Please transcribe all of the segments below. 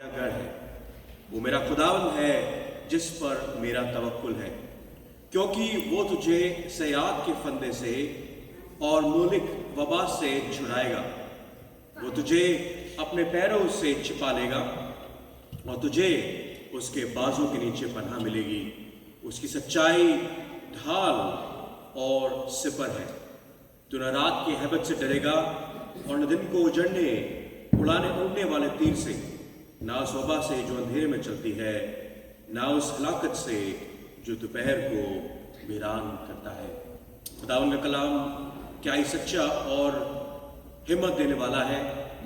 गढ़ है, वो मेरा खुदावंद है जिस पर मेरा तवक्कुल है, क्योंकि वो तुझे सयाद के फंदे से और मूलिक वबा से छुड़ाएगा। वो तुझे अपने पैरों से छिपा लेगा और तुझे उसके बाजू के नीचे पनाह मिलेगी। उसकी सच्चाई ढाल और सिपर है। तू न रात की हैबत से डरेगा और न दिन को उड़ने वाले तीर से, ना उस वबा से जो अंधेरे में चलती है, ना उस हलाकत से जो दोपहर को वीरान करता है। खुदावंद का कलाम क्या ही सच्चा और हिम्मत देने वाला है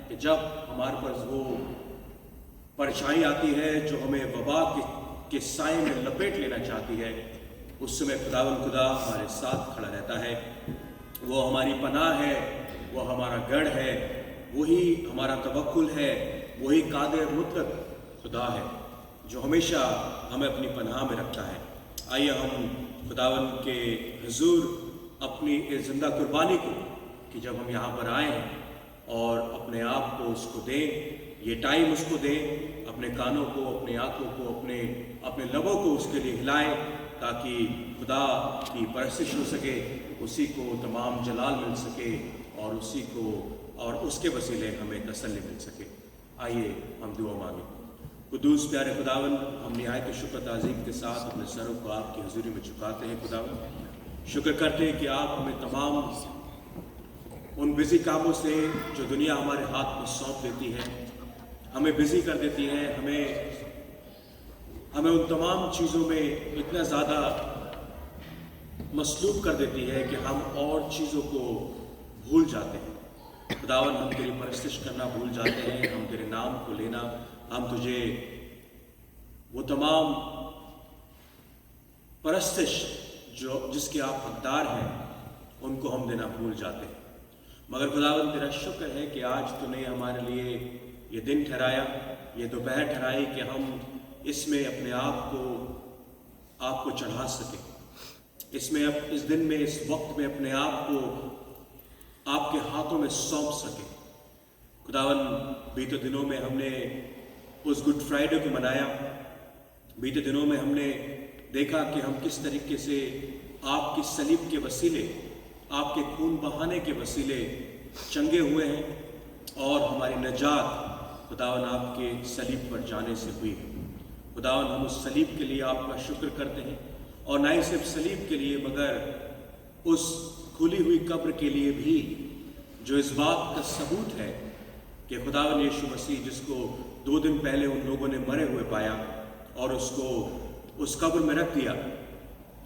कि जब हमारे पास वो परछाई आती है जो हमें वबा के साए में लपेट लेना चाहती है, उस समय खुदावंद खुदा हमारे साथ खड़ा रहता है। वो हमारी पनाह है, वो हमारा गढ़ है, वही हमारा तवक्कुल है, वही कादिर मुतलक खुदा है जो हमेशा हमें अपनी पनाह में रखता है। आइए हम खुदावंद के हुजूर अपनी इस जिंदा कुर्बानी को कि जब हम यहाँ पर आए और अपने आप को उसको दें, ये टाइम उसको दें, अपने कानों को, अपने आँखों को, अपने लबों को उसके लिए हिलाएं ताकि खुदा की परस्तिश हो सके, उसी को तमाम जलाल मिल सके और उसी को और उसके वसीले हमें तसल्ली मिल सके। आइए हम दुआ मांगें। कुदूस प्यारे खुदावंद, हम निहायत शुक्र ताज़ीम के साथ अपने सरों को आपकी हुजूरी में झुकाते हैं। खुदावंद, शुक्र करते हैं कि आप हमें तमाम उन बिजी कामों से जो दुनिया हमारे हाथ में सौंप देती है, हमें बिजी कर देती है, हमें उन तमाम चीज़ों में इतना ज़्यादा मसलूब कर देती है कि हम और चीज़ों को भूल जाते हैं। खुदावंद, हम तेरी परस्तिश करना भूल जाते हैं, हम तेरे नाम को लेना, हम तुझे वो तमाम परस्तिश जिसके आप हकदार हैं उनको हम देना भूल जाते हैं। मगर खुदावंद, तेरा शुक्र है कि आज तूने हमारे लिए ये दिन ठहराया, ये दोपहर ठहराई कि हम इसमें अपने आप को चढ़ा सके, इस दिन में, इस वक्त में अपने आप को आपके हाथों में सौंप सके। खुदावंद, बीते दिनों में हमने उस गुड फ्राइडे को मनाया, बीते दिनों में हमने देखा कि हम किस तरीके से आपकी सलीब के वसीले, आपके खून बहाने के वसीले चंगे हुए हैं और हमारी निजात खुदावंद आपके सलीब पर जाने से हुई है। खुदावंद, हम उस सलीब के लिए आपका शुक्र करते हैं और न ही सिर्फ सलीब के लिए मगर उस खुली हुई कब्र के लिए भी जो इस बात का सबूत है कि खुदावंद यीशु मसीह, जिसको 2 दिन पहले उन लोगों ने मरे हुए पाया और उसको उस कब्र में रख दिया,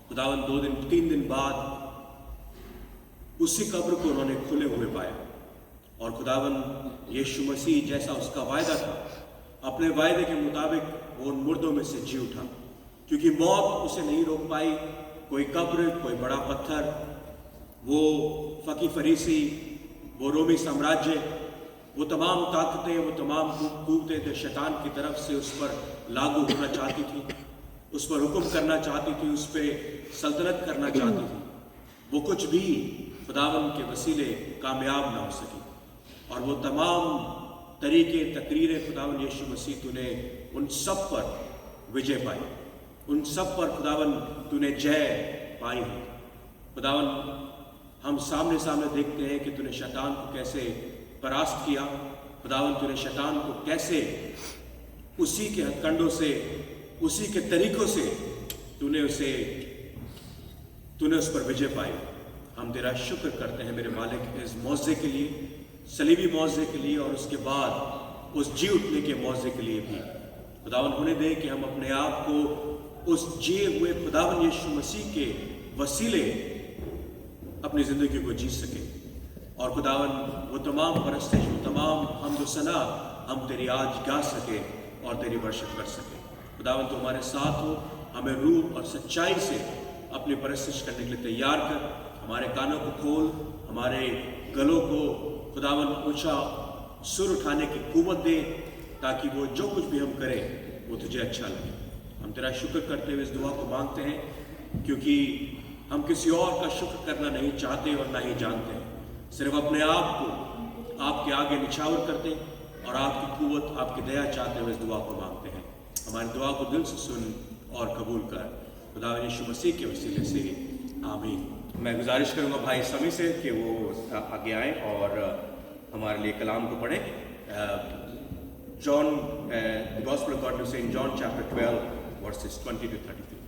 खुदावंद 3 दिन बाद उसी कब्र को उन्होंने खुले हुए पाया और खुदावंद यीशु मसीह जैसा उसका वायदा था, अपने वायदे के मुताबिक वो उन मुर्दों में से जी उठा, क्योंकि मौत उसे नहीं रोक पाई। कोई कब्र, कोई बड़ा पत्थर, वो फकी फरीसी, वो रोमी साम्राज्य, वो तमाम ताकतें, वो तमाम कुव्वतें जो शैतान की तरफ से उस पर लागू होना चाहती थी, उस पर हुक्म करना चाहती थी, उस पर सल्तनत करना चाहती थी, वो कुछ भी खुदावंद के वसीले कामयाब ना हो सकी। और वो तमाम तरीके, तकरीरें खुदावंद यीशु मसीह तूने उन सब पर विजय पाई, उन सब पर खुदावंद तूने जय पाई है। खुदावंद, हम सामने देखते हैं कि तूने शैतान को कैसे परास्त किया। खुदावंद, तूने शैतान को कैसे उसी के हथकंडों से, उसी के तरीकों से तूने उस पर विजय पाई। हम तेरा शुक्र करते हैं मेरे मालिक, इस मौजे के लिए, सलीबी मौजे के लिए और उसके बाद उस जी उठने के मौजे के लिए भी। खुदावंद, होने दे कि हम अपने आप को उस जिए हुए खुदावंद यीशु मसीह के वसीले अपनी ज़िंदगी को जी सके और खुदावंद, वो तमाम परस्तिश, वो तमाम हम्द सना हम तेरी आज गा सके और तेरी वर्शिप कर सके। खुदावंद, तो हमारे साथ हो, हमें रूह और सच्चाई से अपनी परस्तिश करने के लिए तैयार कर। हमारे कानों को खोल, हमारे गलों को खुदावंद ऊंचा सुर उठाने की कुव्वत दे, ताकि वो जो कुछ भी हम करें वो तुझे अच्छा लगे। हम तेरा शुक्र करते हुए इस दुआ को मांगते हैं, क्योंकि हम किसी और का शुक्र करना नहीं चाहते और ना ही जानते हैं, सिर्फ अपने आप को आपके आगे निछावर करते और आपकी कुव्वत, आपकी दया चाहते हुए इस दुआ को मांगते हैं। हमारी दुआ को दिल से सुन और कबूल कर, खुदा यीशु मसीह के वसीले से आमीन। मैं गुजारिश करूँगा भाई समी से कि वो आगे आएँ और हमारे लिए कलाम को पढ़ें। John, the Gospel according to St. John chapter 12 verses 20 to 33.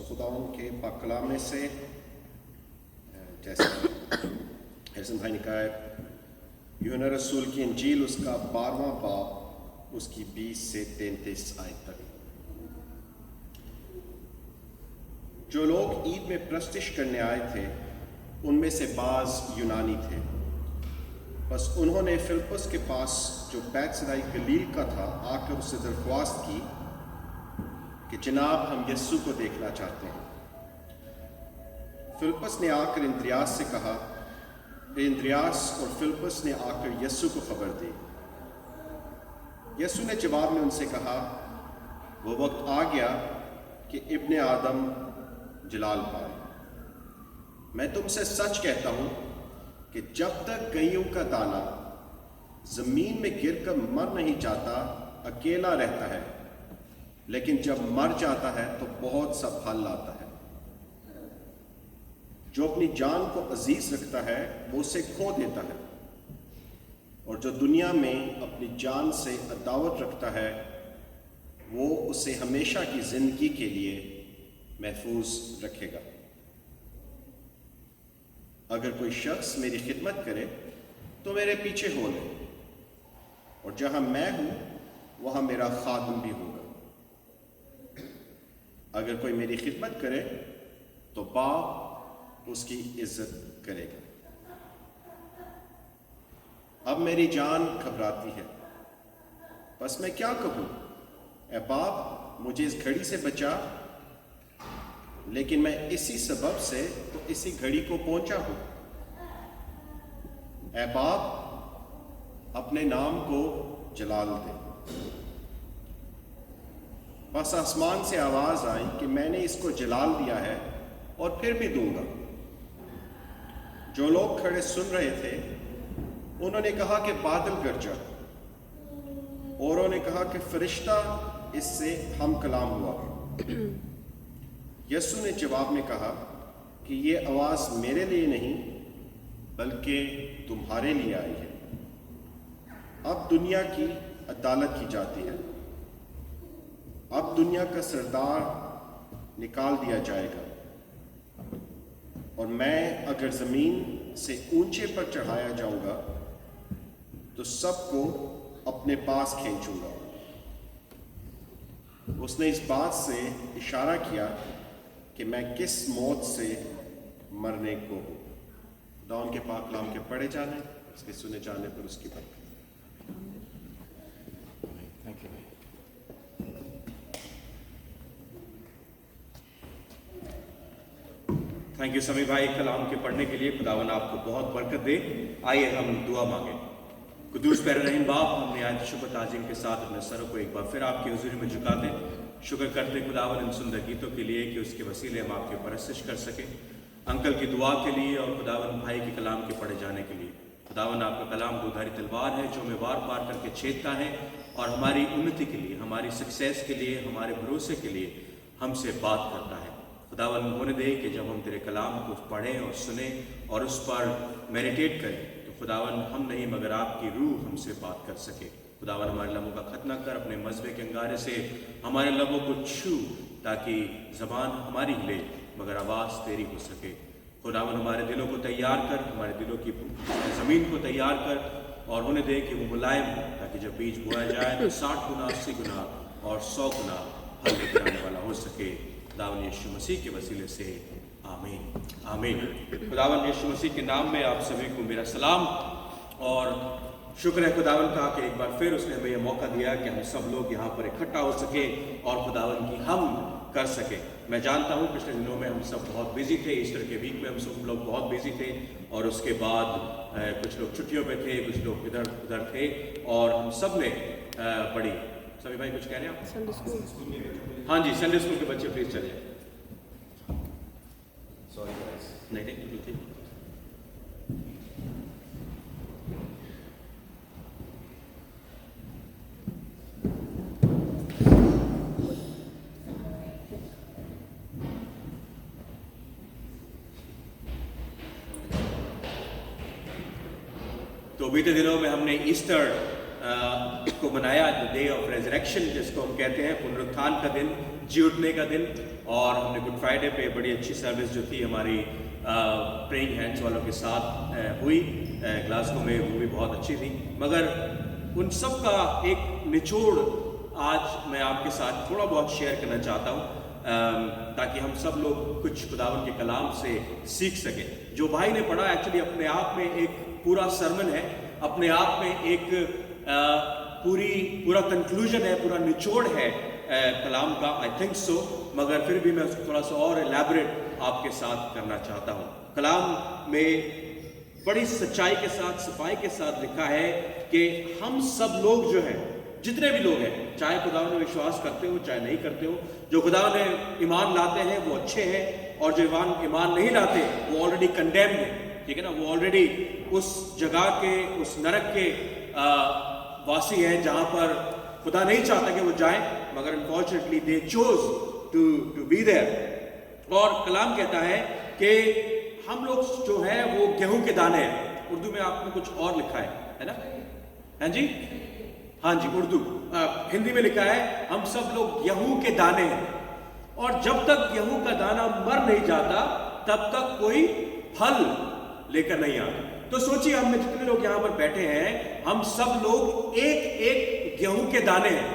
खुदावंद के पाक कलाम में से जैसे हैसन भाई ने कहा है, यूहन्ना रसूल की इंजील उसका 12वां बाब उसकी 20 से 33 आयत तक। जो लोग ईद में प्रस्तिश करने आए थे उनमें से बाज यूनानी थे। बस उन्होंने फिलिप्पुस के पास जो बैतसैदा गलील का था आकर उससे दरख्वास्त की कि जनाब हम यस्सु को देखना चाहते हैं। फिलिप्पुस ने आकर इंद्रियास से कहा। इंद्रियास और फिलिप्पुस ने आकर यस्सु को खबर दी। यस्सु ने जवाब में उनसे कहा, वो वक्त आ गया कि इब्ने आदम जलाल पाए। मैं तुमसे सच कहता हूं कि जब तक गईयों का दाना जमीन में गिरकर मर नहीं जाता अकेला रहता है, लेकिन जब मर जाता है तो बहुत सा फल लाता है। जो अपनी जान को अजीज रखता है वो उसे खो देता है, और जो दुनिया में अपनी जान से अदावत रखता है वो उसे हमेशा की जिंदगी के लिए महफूज रखेगा। अगर कोई शख्स मेरी खिदमत करे तो मेरे पीछे हो ले, और जहां मैं हूं वहां मेरा खादिम भी होगा। अगर कोई मेरी खिदमत करे तो बाप उसकी इज्जत करेगा। अब मेरी जान घबराती है, बस मैं क्या कहूं? ऐ बाप मुझे इस घड़ी से बचा, लेकिन मैं इसी सबब से तो इसी घड़ी को पहुंचा हूं। ऐ बाप अपने नाम को जलाल दे। बस आसमान से आवाज आई कि मैंने इसको जलाल दिया है और फिर भी दूंगा। जो लोग खड़े सुन रहे थे उन्होंने कहा कि बादल गरजा, और उन्होंने कहा कि फरिश्ता इससे हम कलाम हुआ। यस्सु ने जवाब में कहा कि ये आवाज मेरे लिए नहीं बल्कि तुम्हारे लिए आई है। अब दुनिया की अदालत की जाती है। अब दुनिया का सरदार निकाल दिया जाएगा, और मैं अगर जमीन से ऊंचे पर चढ़ाया जाऊंगा तो सबको अपने पास खींचूंगा। उसने इस बात से इशारा किया कि मैं किस मौत से मरने को हूं। खुदा के पाक कलाम के पढ़े जाने, इसके सुने जाने पर उसकी बरकत। थैंक यू समी भाई कलाम के पढ़ने के लिए। खुदावन आपको बहुत बरकत दे। आइए हम दुआ मांगे। कुदूस प्यारे रहीम बाप, हम निहायत शुक्र ताज़ीम के साथ अपने सरों को एक बार फिर आपकी हुजूरी में झुका दें। शुक्र करते खुदावन इन सुंदर गीतों के लिए कि उसके वसीले हम आपकी परस्तिश कर सकें, अंकल की दुआ के लिए और खुदावन भाई के कलाम के पढ़े जाने के लिए। खुदावन आपका कलाम दुधारी तलवार है जो हमें वार पार करके छेदता है और हमारी उन्नति के लिए, हमारी सक्सेस के लिए, हमारे भरोसे के लिए हमसे बात करता है। खुदावन होने दे कि जब हम तेरे कलाम को पढ़ें और सुने और उस पर मेडिटेट करें तो खुदावन हम नहीं मगर आपकी रूह हमसे बात कर सके। खुदावन हमारे लबों का खतना कर, अपने मज़बे के अंगारे से हमारे लबों को छू, ताकि ज़बान हमारी हिले मगर आवाज़ तेरी हो सके। खुदावन हमारे दिलों को तैयार कर, हमारे दिलों की ज़मीन को तैयार कर और होने दे कि वो मुलायम हो, ताकि जब बीज बोया जाए तो 60 गुना, 80 गुना और 100 गुना फल लेकर आने वाला हो सके। खुदावन यीशु मसीह के वसीले से आमीन आमीन। खुदावन यीशु मसीह के नाम में आप सभी को मेरा सलाम और शुक्र है खुदावन का कि एक बार फिर उसने हमें यह मौका दिया कि हम सब लोग यहाँ पर इकट्ठा हो सके और खुदावन की हम कर सके। मैं जानता हूँ पिछले दिनों में हम सब बहुत बिजी थे, ईस्टर के वीक में हम सब लोग बहुत बिजी थे और उसके बाद कुछ लोग छुट्टियों पे थे, कुछ लोग इधर उधर थे और हम सब ने बड़ी सभी भाई कुछ कह रहे हैं आप? हाँ जी, संडे स्कूल के बच्चे प्लीज चलिए। नहीं नहीं ठीक। तो बीते दिनों में हमने ईस्टर को मनाया, द डे ऑफ रेजरेक्शन जिसको हम कहते हैं, पुनरुत्थान का दिन, जी उठने का दिन। और हमने गुड फ्राइडे पे बड़ी अच्छी सर्विस जो थी हमारी प्रेइंग हैंड्स वालों के साथ हुई ग्लासगो में, वो भी बहुत अच्छी थी। मगर उन सब का एक निचोड़ आज मैं आपके साथ थोड़ा बहुत शेयर करना चाहता हूँ, ताकि हम सब लोग कुछ खुदावन के कलाम से सीख सकें। जो भाई ने पढ़ा एक्चुअली अपने आप में एक पूरा सरमन है, अपने आप में एक पूरा कंक्लूजन है, पूरा निचोड़ है कलाम का, आई थिंक सो। मगर फिर भी मैं उसको थोड़ा सा और एलैबोरेट आपके साथ करना चाहता हूँ। कलाम में बड़ी सच्चाई के साथ, सफाई के साथ लिखा है कि हम सब लोग जो हैं, जितने भी लोग हैं, चाहे खुदा में विश्वास करते हो चाहे नहीं करते हो, जो खुदा में ईमान लाते हैं वो अच्छे हैं, और जो ईमान नहीं लाते वो ऑलरेडी कंडेम्ड है, ठीक है ना। वो ऑलरेडी उस जगह के, उस नरक के वासी हैं जहां पर खुदा नहीं चाहता कि वो जाएं, मगर unfortunately they chose to be there. और कलाम कहता है कि हम लोग जो है वो गेहूं के दाने हैं। उर्दू में आपने कुछ और लिखा है ना? हाँ जी, हाँ जी, उर्दू हिंदी में लिखा है हम सब लोग गेहूं के दाने हैं, और जब तक गेहूं का दाना मर नहीं जाता तब तक कोई फल लेकर नहीं आता। तो सोचिए, हम में जितने लोग यहां पर बैठे हैं, हम सब लोग एक एक गेहूं के दाने हैं।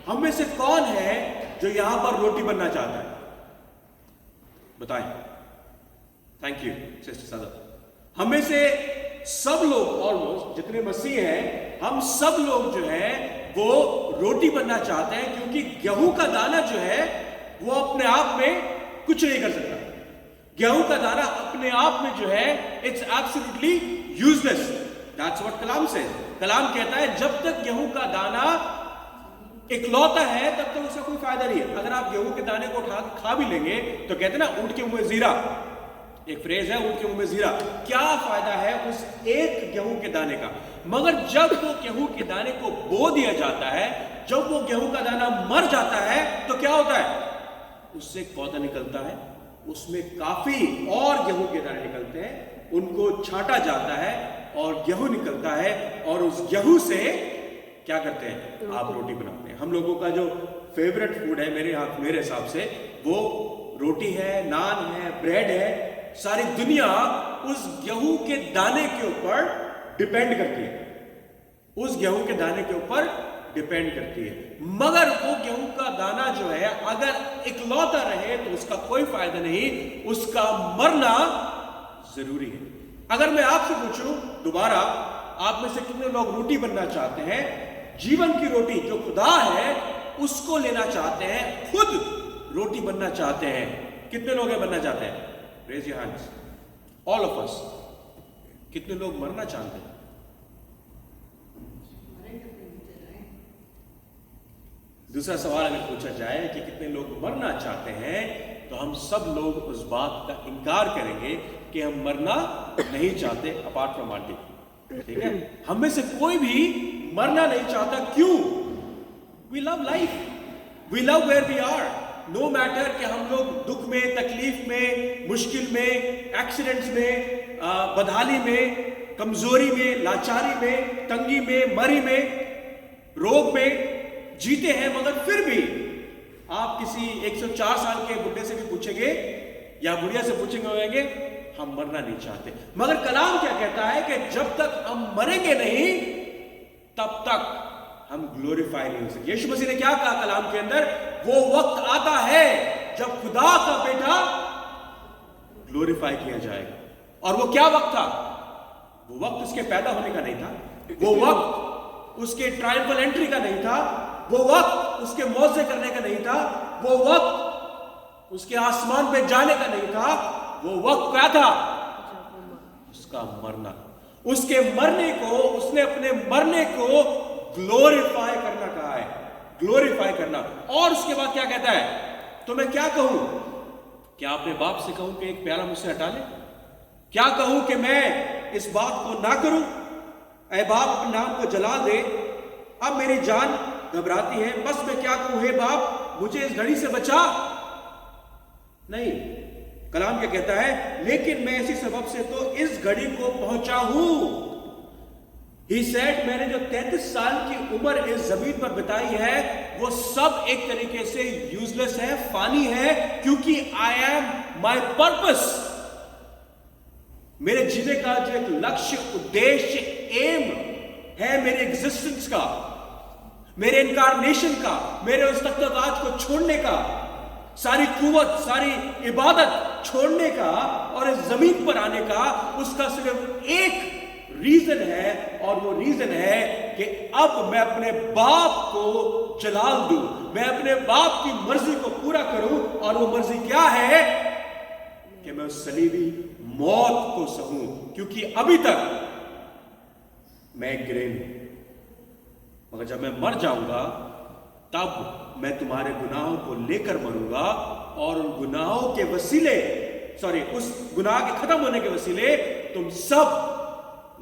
हम में से कौन है जो यहां पर रोटी बनना चाहता है? बताएं। थैंक यू सिस्टर सादा। हम में से सब लोग, ऑलमोस्ट जितने मसीह हैं, हम सब लोग जो है वो रोटी बनना चाहते हैं, क्योंकि गेहूं का दाना जो है वो अपने आप में कुछ नहीं कर सकता। गेहूं का दाना अपने आप में जो है it's absolutely useless. That's what कलाम से। कलाम कहता है जब तक गेहूं का दाना इकलौता है तब तक उसका कोई फायदा नहीं है। अगर आप गेहूं के दाने को उठा खा भी लेंगे तो कहते हैं ना, ऊंट के मुंह में जीरा, एक फ्रेज है, ऊंट के मुंह में जीरा। क्या फायदा है उस एक गेहूं के दाने का? मगर जब वो गेहूं के दाने को बो दिया जाता है, जब वो गेहूं का दाना मर जाता है, तो क्या होता है? उससे एक पौधा निकलता है, उसमें काफी और गेहूं के दाने निकलते हैं, उनको छांटा जाता है और गेहूं निकलता है, और उस गेहूं से क्या करते हैं? आप रोटी बनाते हैं। हम लोगों का जो फेवरेट फूड है मेरे हिसाब से वो रोटी है, नान है, ब्रेड है। सारी दुनिया उस गेहूं के दाने के ऊपर डिपेंड करती है, उस गेहूं के दाने के ऊपर डिपेंड करती है। मगर वो गेहूं का दाना जो है अगर इकलौता रहे तो उसका कोई फायदा नहीं, उसका मरना जरूरी है। अगर मैं आपसे पूछूं दोबारा, आप में से कितने लोग रोटी बनना चाहते हैं? जीवन की रोटी जो खुदा है उसको लेना चाहते हैं, खुद रोटी बनना चाहते हैं? कितने लोग बनना चाहते हैं? Raise your hands, all of us. कितने लोग मरना चाहते हैं? दूसरा सवाल अगर पूछा जाए कि कितने लोग मरना चाहते हैं, तो हम सब लोग उस बात का इनकार करेंगे कि हम मरना नहीं चाहते, अपार्ट फ्रॉम आंटी, ठीक है? हम में से कोई भी मरना नहीं चाहता। क्यों? We love life, we love where we are. No matter कि हम लोग दुख में, तकलीफ में, मुश्किल में, एक्सीडेंट्स में, बदहाली में, कमजोरी में, लाचारी में, तंगी में, मरी में, रोग में जीते हैं। मगर फिर भी आप किसी 104 साल के बुढ़े से भी पूछेंगे या बुढ़िया से पूछेंगे, होंगे हम मरना नहीं चाहते। मगर कलाम क्या कहता है कि जब तक हम मरेंगे नहीं तब तक हम ग्लोरीफाई नहीं हो सकते। यीशु मसीह ने क्या कहा कलाम के अंदर? वो वक्त आता है जब खुदा का बेटा ग्लोरीफाई किया जाएगा। और वो क्या वक्त था? वो वक्त उसके पैदा होने का नहीं था, वो वक्त उसके ट्रायम्फल एंट्री का नहीं था, वो वक्त उसके मौजे करने का नहीं था, वो वक्त उसके आसमान पे जाने का नहीं था। वो वक्त क्या था? उसका मरना। उसके मरने को, उसने अपने मरने को ग्लोरीफाई करना कहा है, ग्लोरीफाई करना। और उसके बाद क्या कहता है? तो मैं क्या कहूं? क्या अपने बाप से कहूं कि एक प्याला मुझसे हटा ले? क्या कहूं कि मैं इस बात को ना करूं? ऐ बाप, अपने नाम को जला दे। अब मेरी जान घबराती है, बस मैं क्या कहूं? हे बाप, मुझे इस घड़ी से बचा। नहीं, कलाम क्या कहता है? लेकिन मैं इसी सबब से तो इस घड़ी को पहुंचा हूं। He said, मैंने जो 33 साल की उम्र इस जमीन पर बिताई है वो सब एक तरीके से यूजलेस है, फानी है, क्योंकि आई एम माई पर्पस। मेरे जीने का जो एक लक्ष्य, उद्देश्य, एम है मेरे एग्जिस्टेंस का, मेरे इनकारनेशन का, मेरे उस तख्त-ए-ताज को छोड़ने का, सारी कुवत, सारी इबादत छोड़ने का और इस जमीन पर आने का, उसका सिर्फ एक रीजन है, और वो रीजन है कि अब मैं अपने बाप को जलाल दूं, मैं अपने बाप की मर्जी को पूरा करूं। और वो मर्जी क्या है? कि मैं उस सलीबी मौत को सहूं, क्योंकि अभी तक मैं एक ग्रेन हूं, मगर जब मैं मर जाऊंगा तब मैं तुम्हारे गुनाहों को लेकर मरूंगा, और उन गुनाहों के वसीले, उस गुनाह के खत्म होने के वसीले तुम सब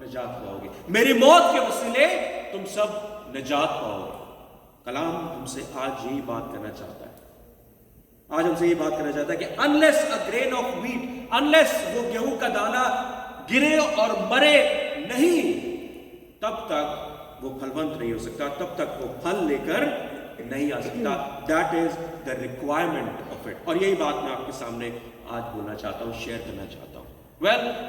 निजात पाओगे। मेरी मौत के वसीले तुम सब निजात पाओगे। कलाम हमसे आज यही बात करना चाहता है। आज हमसे ये बात करना चाहता है कि unless a grain of wheat, unless वो गेहूं का दाना गिरे और मरे नहीं, तब तक वो फलवंत नहीं हो सकता, तब तक वो फल लेकर नहीं आ सकता। That is the requirement of it. और यही बात मैं आपके सामने आज बोलना चाहता हूं, शेयर करना चाहता हूं।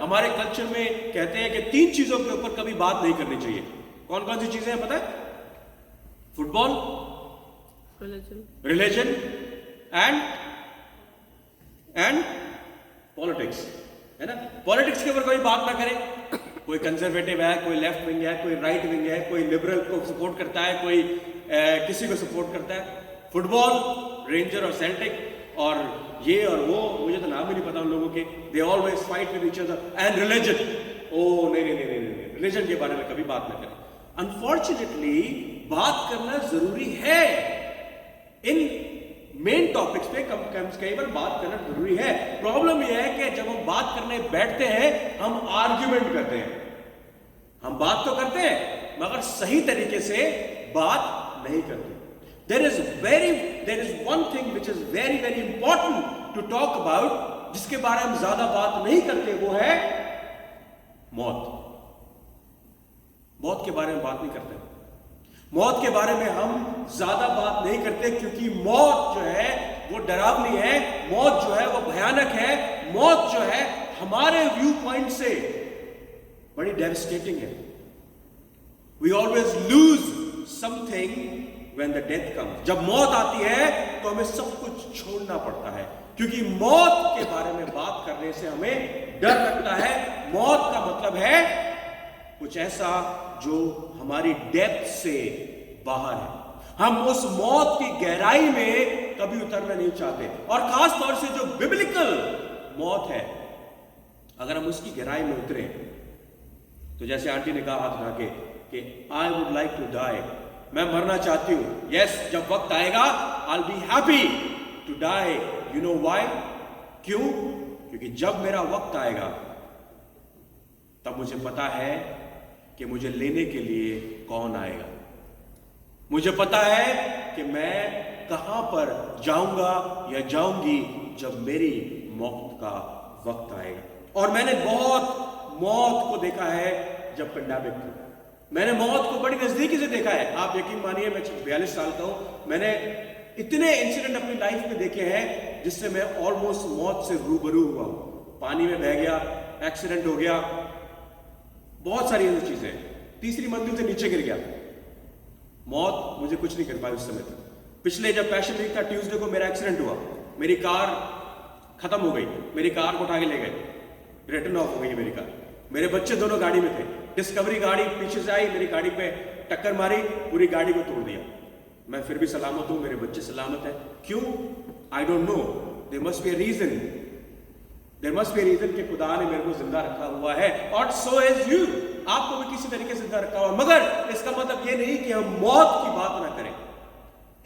हमारे कल्चर में कहते हैं कि 3 चीजों के ऊपर कभी बात नहीं करनी चाहिए। कौन कौन सी चीजें हैं पता है? फुटबॉल, रिलीजन एंड पॉलिटिक्स, है ना? पॉलिटिक्स के ऊपर कोई बात ना करे। कोई कंजर्वेटिव है, कोई लेफ्ट विंग है, कोई राइट विंग है, कोई लिबरल को सपोर्ट करता है, कोई किसी को सपोर्ट करता है। फुटबॉल, रेंजर और सेल्टिक और ये और वो, मुझे तो नाम ही नहीं पता उन लोगों के। They always fight with each other. And religion, ओ नहीं, रिलीजन के बारे में कभी बात ना करें। अनफॉर्चुनेटली बात करना जरूरी है, इन मेन टॉपिक्स पे कई बार बात करना जरूरी है। प्रॉब्लम यह है कि जब हम बात करने बैठते हैं हम आर्ग्यूमेंट करते हैं। हम बात तो करते हैं मगर सही तरीके से बात नहीं करते। There is one thing which is very very important to talk about, जिसके बारे में हम ज्यादा बात नहीं करते, वो है मौत। मौत के बारे में बात नहीं करते। मौत के बारे में हम ज्यादा बात नहीं करते क्योंकि मौत जो है वो डरावनी है, मौत जो है वो भयानक है, मौत जो है हमारे व्यू पॉइंट से बड़ी डेविस्टेटिंग है। We always lose something when the death comes। जब मौत आती है तो हमें सब कुछ छोड़ना पड़ता है, क्योंकि मौत के बारे में बात करने से हमें डर लगता है। मौत का मतलब है कुछ ऐसा जो हमारी डेप्थ से बाहर है। हम उस मौत की गहराई में कभी उतरना नहीं चाहते, और खास तौर से जो बिब्लिकल मौत है, अगर हम उसकी गहराई में उतरे तो जैसे आंटी ने कहा हाथ उठा के कि I would like to die, मैं मरना चाहती हूं। यस, जब वक्त आएगा I will be happy to die. You know why? क्यों? क्योंकि जब मेरा वक्त आएगा तब मुझे पता है कि मुझे लेने के लिए कौन आएगा। मुझे पता है कि मैं कहां पर जाऊंगा या जाऊंगी जब मेरी मौत का वक्त आएगा। और मैंने बहुत मौत को देखा है जब पेंडेमिक था। मैंने मौत को बड़ी नजदीकी से देखा है। आप यकीन मानिए, मैं 42 साल का हूं, मैंने इतने इंसिडेंट अपनी लाइफ में देखे हैं जिससे मैं ऑलमोस्ट मौत से रूबरू हुआ हूं। पानी में बह गया, एक्सीडेंट हो गया, बहुत सारी ऐसी चीजें। तीसरी मंजिल से नीचे गिर गया। मौत मुझे कुछ नहीं कर पाई उस समय तक। पिछले जब पैशन वीक था, ट्यूसडे को मेरा एक्सीडेंट हुआ, मेरी कार खत्म हो गई, मेरी कार को उठा के ले गए, रिटर्न ऑफ हो गई मेरी कार। मेरे बच्चे दोनों गाड़ी में थे, डिस्कवरी गाड़ी पीछे से आई, मेरी गाड़ी पे टक्कर मारी, पूरी गाड़ी को तोड़ दिया। मैं फिर भी सलामत हूं, मेरे बच्चे सलामत हैं। क्यों? I don't know, there must be a reason. There must be a reason कि खुदा ने मेरे को जिंदा रखा हुआ है, और सो इज यू। आपको भी किसी तरीके से जिंदा रखा हुआ है। मगर इसका मतलब ये नहीं कि हम मौत की बात ना करें।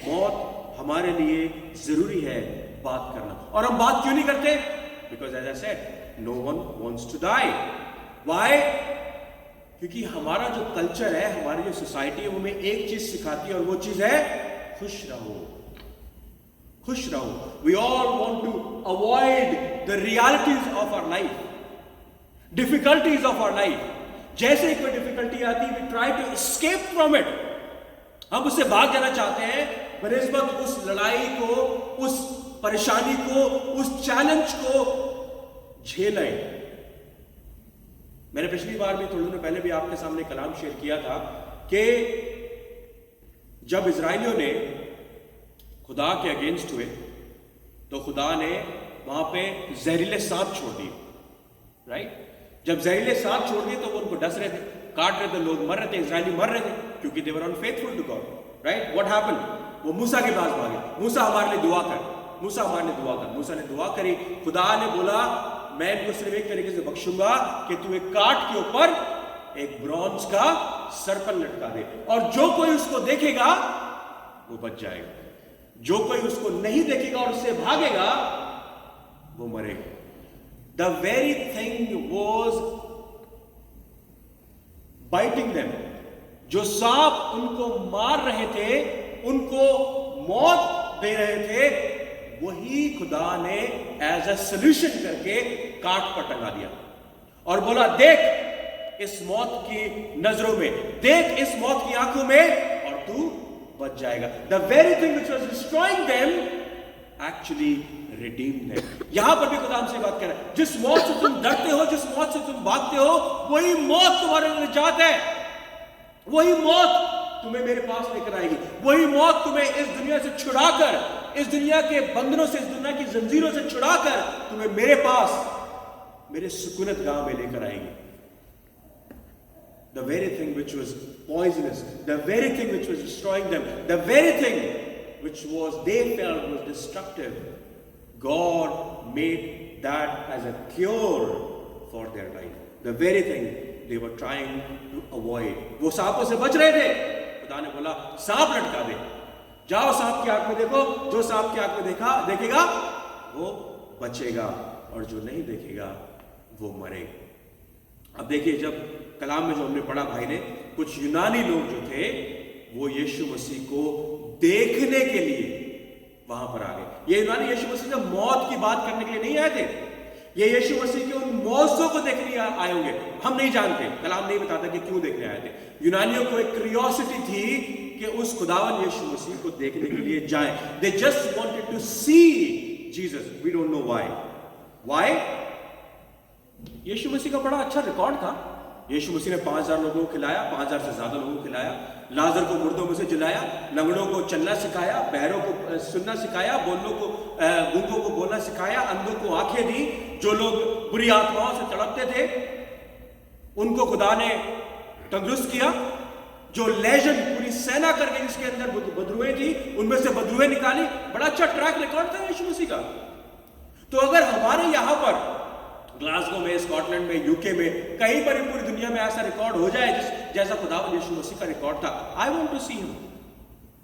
मौत हमारे लिए जरूरी है बात करना। और हम बात क्यों नहीं करते? Because as I said, no one wants to die. Why? क्योंकि हमारा जो कल्चर है, हमारी जो सोसाइटी है, वो हमें एक चीज सिखाती है और वो चीज है खुश रहो, खुश रहो. We all want to avoid the realities of our life, difficulties of our life. जैसे ही कोई डिफिकल्टी आती है, we try to escape from it. हम उससे भाग जाना चाहते हैं, बनिस्बत उस लड़ाई को, उस परेशानी को, उस चैलेंज को झेलें. मैंने पिछली बार भी, थोड़े दिनों पहले भी आपके सामने कलाम शेयर किया था कि जब इजराइलियों ने खुदा के अगेंस्ट हुए तो खुदा ने वहां पे जहरीले सांप छोड़ दिए. राइट? जब जहरीले सांप छोड़ दिए तो वो उनको डस रहे थे, काट रहे थे, लोग मर रहे थे, इजराइली मर रहे थे क्योंकि they were unfaithful to God. Right? What happened? वो मूसा के पास भागे, मूसा हमारे लिए दुआ कर, मूसा हमारे लिए दुआ कर. मूसा ने दुआ करी, खुदा ने बोला मैं इनको सिर्फ एक तरीके से बख्शूंगा कि तू एक काठ के ऊपर एक ब्रॉन्ज का सर्पल लटका दे और जो कोई उसको देखेगा वो बच जाएगा, जो कोई उसको नहीं देखेगा और उससे भागेगा वो मरेगा. The very thing was biting them. जो सांप उनको मार रहे थे, उनको मौत दे रहे थे, वही खुदा ने एज अ सोल्यूशन करके काट पर टंगा दिया और बोला देख इस मौत की नजरों में, देख इस मौत की आंखों में और तू बच जाएगा. The very thing which was destroying them actually redeemed them. यहां पर भी खुदा हमसे बात कर रहा है, जिस मौत से तुम डरते हो, जिस मौत से तुम भागते हो, वही मौत तुम्हारे लिए निजात है. वही मौत तुम्हें मेरे पास लेकर आएगी. वही मौत तुम्हें इस दुनिया से छुड़ाकर, इस दुनिया के बंधनों से, इस दुनिया की जंजीरों से छुड़ाकर तुम्हें मेरे पास, मेरे सुकूनत गांव में लेकर आएगी. The very thing which was poisonous, the very thing which was destroying them, the very thing which was they felt was destructive, God made that as a cure for their life. The very thing they were trying to avoid. वो सांपों से बच रहे थे, खुदा ने बोला सांप लटका दे, जाओ सांप की आंख में देखो, जो सांप की आंख में देखेगा वो बचेगा और जो नहीं देखेगा वो मरेगा. अब देखिए, जब कलाम में जो हमने पढ़ा भाई ने, कुछ यूनानी लोग जो थे वो यीशु मसीह को देखने के लिए वहां पर आ गए. ये यूनानी यीशु मसीह से मौत की बात करने के लिए नहीं आए थे, ये यीशु मसीह के उन मौजों को देखने आए होंगे. हम नहीं जानते, कलाम नहीं बताता कि क्यों देखने आए थे. यूनानियों को एक क्यूरियोसिटी थी कि उस खुदावन यीशु मसीह को देखने के लिए जाएं. They just wanted to see Jesus. We don't know why. Yeshu Masih का बड़ा अच्छा रिकॉर्ड था. यीशु मसीह ने 5000 लोगों को खिलाया, 5000 से ज्यादा लोगों को खिलाया, लाजर को मुर्दों में से जिलाया, लंगड़ों को चलना सिखाया, बहरों को सुनना सिखाया, गूंगों को बोलना सिखाया, अंधों को आंखें दी. जो लोग बुरी आत्माओं से तड़पते थे उनको खुदा ने तंदुरुस्त किया. जो लेजन पूरी सेना करके जिसके अंदर बदरुएं थी, उनमें से बदरुएं निकाली. बड़ा अच्छा ट्रैक रिकॉर्ड था यीशु मसीह का. तो अगर हमारे यहां पर ग्लासगो में, स्कॉटलैंड में, यूके में, कहीं पर भी पूरी दुनिया में ऐसा रिकॉर्ड हो जाए जैसा खुदावंद यीशु मसीह का रिकॉर्ड था, I want to see him.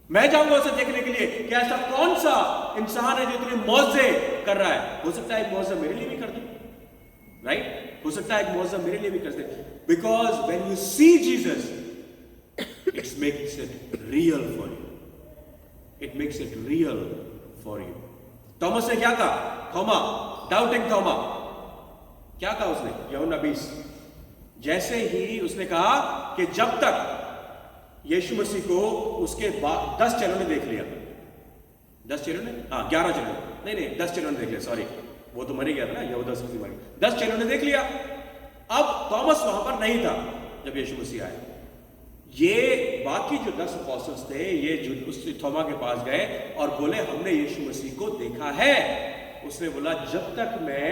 मैं जाऊंगा उसे देखने के लिए कि ऐसा कौन सा इंसान है जो इतने मौजे कर रहा है. हो सकता है एक मौजा मेरे लिए भी कर दे. राइट? हो सकता है एक मौजा मेरे लिए भी कर दे. Because when you see Jesus, it makes it real for you. It makes it real for you. Thomas ने क्या कहा? थोमा, डाउटिंग थोमा, क्या कहा उसने? यूहन्ना 20. जैसे ही उसने कहा कि जब तक यीशु मसीह को उसके बाद 10 चेलों ने देख लिया. 10 चेलों ने, हाँ 11 चेलों, नहीं 10 चेलों ने देख लिया, सॉरी, वो तो मर ही गया था ना, यहूदा से मर गया. 10 चेलों ने देख लिया. अब थॉमस वहां पर नहीं था जब यीशु मसीह आए. ये बाकी जो 10 अपोस्टल्स थे, ये जो उस थोमा के पास गए और बोले हमने यीशु मसीह को देखा है. उसने बोला जब तक मैं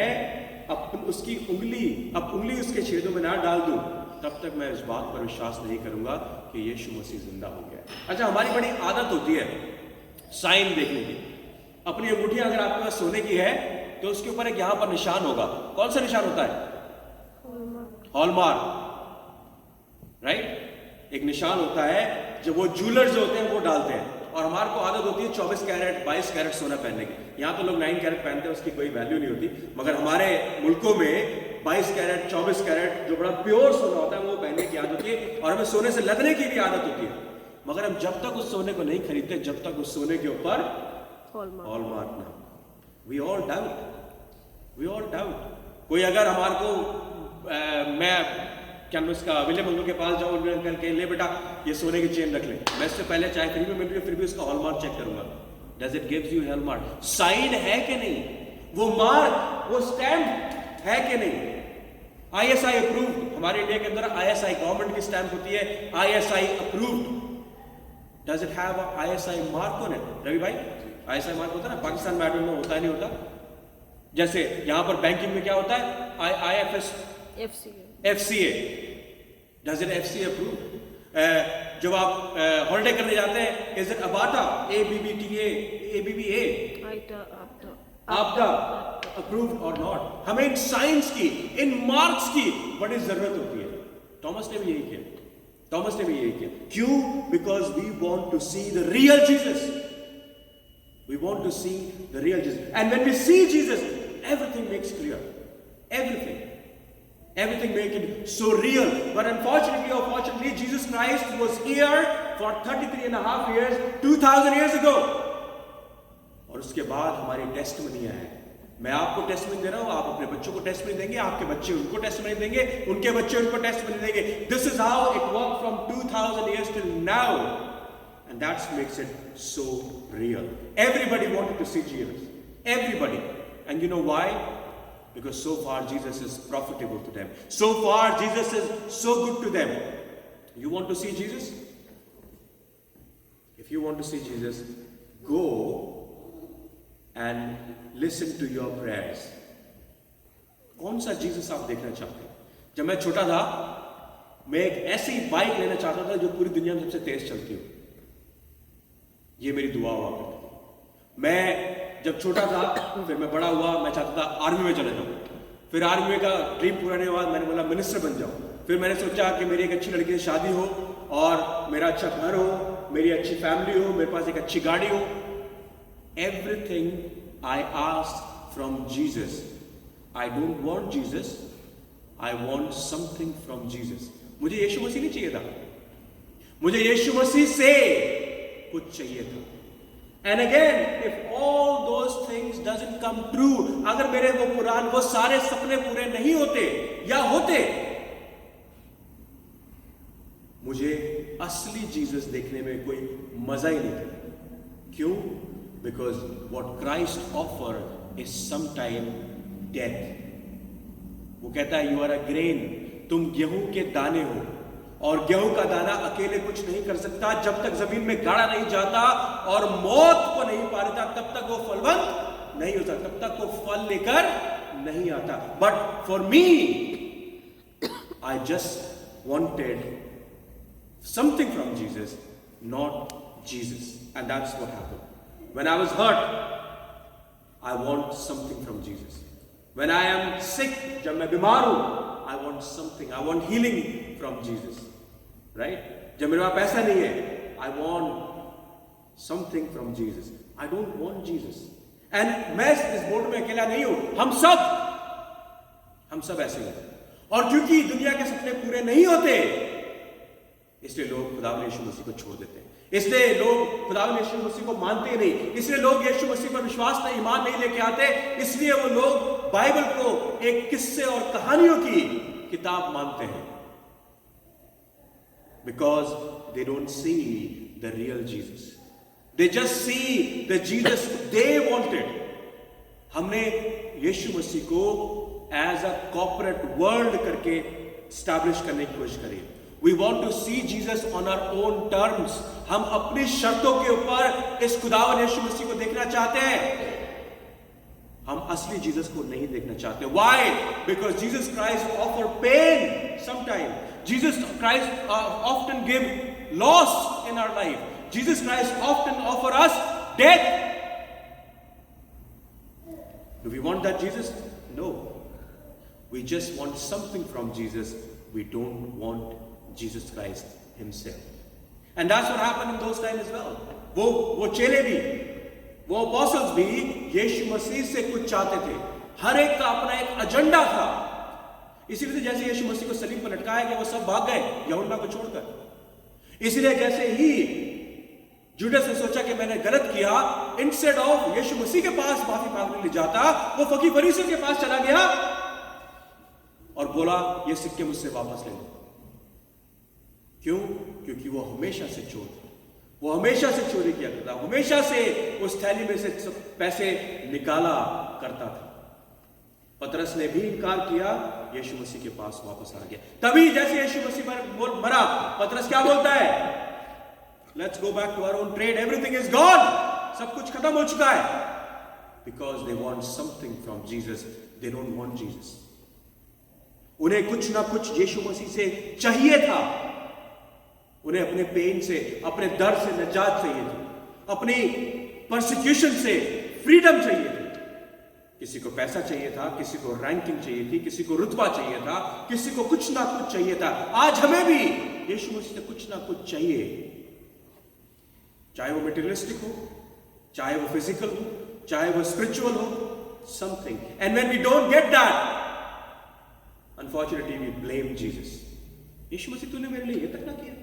उसकी उंगली उसके छेदों में ना डाल दूं, तब तक मैं इस बात पर विश्वास नहीं करूंगा कि यीशु मसीह जिंदा हो गया. अच्छा, हमारी बड़ी आदत होती है साइन देखने की. अपनी अंगूठियां अगर आपके पास सोने की है तो उसके ऊपर एक यहां पर निशान होगा. कौन सा निशान होता है? हॉलमार्क. राइट? एक निशान होता है जो वो ज्वेलर्स होते हैं वो डालते हैं. और हमारे को आदत होती है 24 कैरेट 22 कैरेट सोना पहनने की। यहाँ तो लोग 9 कैरेट पहनते हैं, उसकी कोई वैल्यू नहीं होती, मगर हमारे मुल्कों में 22 कैरेट 24 कैरेट जो बड़ा प्योर सोना होता है वो पहनने की आदत होती है, और हमें सोने से लगने की भी आदत होती है। मगर हम जब तक उस सोने को नहीं खरीदते, जब तक उस सोने के ऊपर हॉलमार्क ना, वी ऑल डाउट। कोई अगर हमारे को मैं क्या नाम इसका विलियम अंकल के पास जाऊं, विलियम अंकल के ले बेटा ये सोने की चेन रख ले, मैं इससे पहले चाहे फ्री में मिल रही है फिर भी उसका हॉलमार्क चेक करूंगा, does it gives you hallmark, side है कि नहीं, वो मार्क वो स्टैम्प है कि नहीं, ISI अप्रूव्ड। हमारे इंडिया के अंदर ISI गवर्नमेंट की स्टैम्प होती है, ISI approved, does it have a ISI mark on it? Ravi भाई ISI मार्क होता है ना, पाकिस्तान में में होता है नहीं होता? जैसे यहां पर बैंकिंग में क्या होता है, IFS FCA, does it FCA approve? जब आप हॉलिडे करने जाते हैं, इज इट अबाटा ABBA आपदा अप्रूव्ड और नॉट? हमें इन साइंस की, इन मार्क्स की बड़ी जरूरत होती है। थॉमस ने भी यही किया, क्यों? Because we want to see the real Jesus, we want to see the real Jesus, and when we see Jesus, everything makes clear, everything make it so real. But unfortunately or fortunately, Jesus Christ was here for 33 and a half years 2000 years ago, और उसके बाद हमारी testimony है। मैं आपको testimony दे रहा हूं, आप अपने बच्चों को टेस्टमनी देंगे, आपके बच्चे उनको टेस्टमनी देंगे, उनके बच्चे उनको टेस्टमनी देंगे। This is how it worked from 2000 years till now. And that makes it so real. Everybody wanted to see Jesus. Everybody. And you know why? Because so far Jesus is profitable to them. So far Jesus is so good to them. You want to see Jesus? If you want to see Jesus, go and listen to your prayers. कौन सा Jesus आप देखना चाहते हैं? जब मैं छोटा था, मैं एक ऐसी बाइक लेना चाहता था जो पूरी दुनिया में सबसे तेज चलती हो। ये मेरी दुआ हुआ करती थी। मैं जब छोटा था, फिर मैं बड़ा हुआ, मैं चाहता था आर्मी में चले जाऊं। फिर आर्मी का ड्रीम पूरा नहीं हुआ, मैंने बोला मिनिस्टर बन जाऊं। फिर मैंने सोचा कि मेरी एक अच्छी लड़की से शादी हो और मेरा अच्छा घर हो, मेरी अच्छी फैमिली हो, मेरे पास एक अच्छी गाड़ी हो। Everything I asked from Jesus. I don't want Jesus, I want something from Jesus. मुझे यीशु मसीह नहीं चाहिए था, मुझे यीशु मसीह से कुछ चाहिए था। And again, if all those things doesn't come true, अगर मेरे वो सारे सपने पूरे नहीं होते या होते, मुझे असली जीसस देखने में कोई मजा ही नहीं था। क्यों? Because what Christ offer is sometime death. वो कहता है यू आर अ ग्रेन, तुम गेहूं के दाने हो, और गेहूं का दाना अकेले कुछ नहीं कर सकता। जब तक जमीन में गाड़ा नहीं जाता और मौत को नहीं पा लेता, तब तक वो फलवंत नहीं होता, तब तक वो फल लेकर नहीं आता। But for me, I just wanted something from Jesus, not Jesus, and that's what happened. When I was hurt, I want something from Jesus. When I am sick, जब मैं बीमार हूं, I want something, I want healing from Jesus, right? जब मेरे पास पैसा नहीं है, I want something from Jesus. I don't want Jesus. And मैं इस बोर्ड में अकेला नहीं हूं, हम सब ऐसे हैं। और क्योंकि दुनिया के सपने पूरे नहीं होते, इसलिए लोग खुदावंद यीशु मसीह को छोड़ देते हैं, इसलिए लोग खुदावंद यीशु मसीह को मानते नहीं, इसलिए लोग यीशु मसीह पर विश्वास नहीं, ईमान नहीं लेके आते, इसलिए वो लोग बाइबल को एक किस्से और कहानियों की किताब मानते हैं। Because they don't see the real Jesus, they just see the Jesus they wanted. हमने यीशु मसीह को एज अ कॉर्पोरेट वर्ल्ड करके स्टैब्लिश करने की कोशिश करी। We want to see Jesus on our own terms. हम अपनी शर्तों के ऊपर इस खुदावंद यीशु मसीह को देखना चाहते हैं, हम असली जीसस को नहीं देखना चाहते। Why? Because Jesus Christ offer pain sometime. Jesus Christ often give loss in our life. Jesus Christ often offer us death. Do we want that Jesus? No. We just want something from Jesus. We don't want Jesus Christ himself. And that's what happened in those times as well. वो चेले भी, वो apostles भी यीशु मसीह से कुछ चाहते थे। हर एक का अपना एक एजेंडा था। इसीलिए जैसे यीशु मसीह को सलीब पर लटकाया गया, वो सब भाग गए यूहन्ना को छोड़कर। इसलिए जैसे ही जूडस ने सोचा कि मैंने गलत किया, इंस्टेड ऑफ यीशु मसीह के पास माफी मांगने ले जाता, वो फकीह फरीसियों के पास चला गया और बोला ये सिक्के मुझसे वापस ले लो। क्यों? क्योंकि वो हमेशा से चोर था, वो हमेशा से चोरी किया करता, हमेशा से उस थैली में से पैसे निकाला करता था। पतरस ने भी इनकार किया, यीशु मसीह के पास वापस आ गया। तभी जैसे यीशु मसीह मरा, पतरस क्या बोलता है? Let's go back to our own trade. Everything is gone. सब कुछ खत्म हो चुका है। Because they want something from Jesus. They don't want Jesus. उन्हें कुछ ना कुछ यीशु मसीह से चाहिए था। उन्हें अपने पेन से, अपने दर्द से निजात चाहिए थी, अपनी परसिक्यूशन से फ्रीडम चाहिए थी। किसी को पैसा चाहिए था, किसी को रैंकिंग चाहिए थी, किसी को रुतबा चाहिए था, किसी को कुछ ना कुछ चाहिए था। आज हमें भी यीशु मसीह से कुछ ना कुछ चाहिए, चाहे वो मटेरियलिस्टिक हो, चाहे वो फिजिकल हो, चाहे वो स्पिरिचुअल हो, something. And when we don't get that, unfortunately we blame Jesus. Yeshu Masih तूने मेरे लिए ये तक ना किया।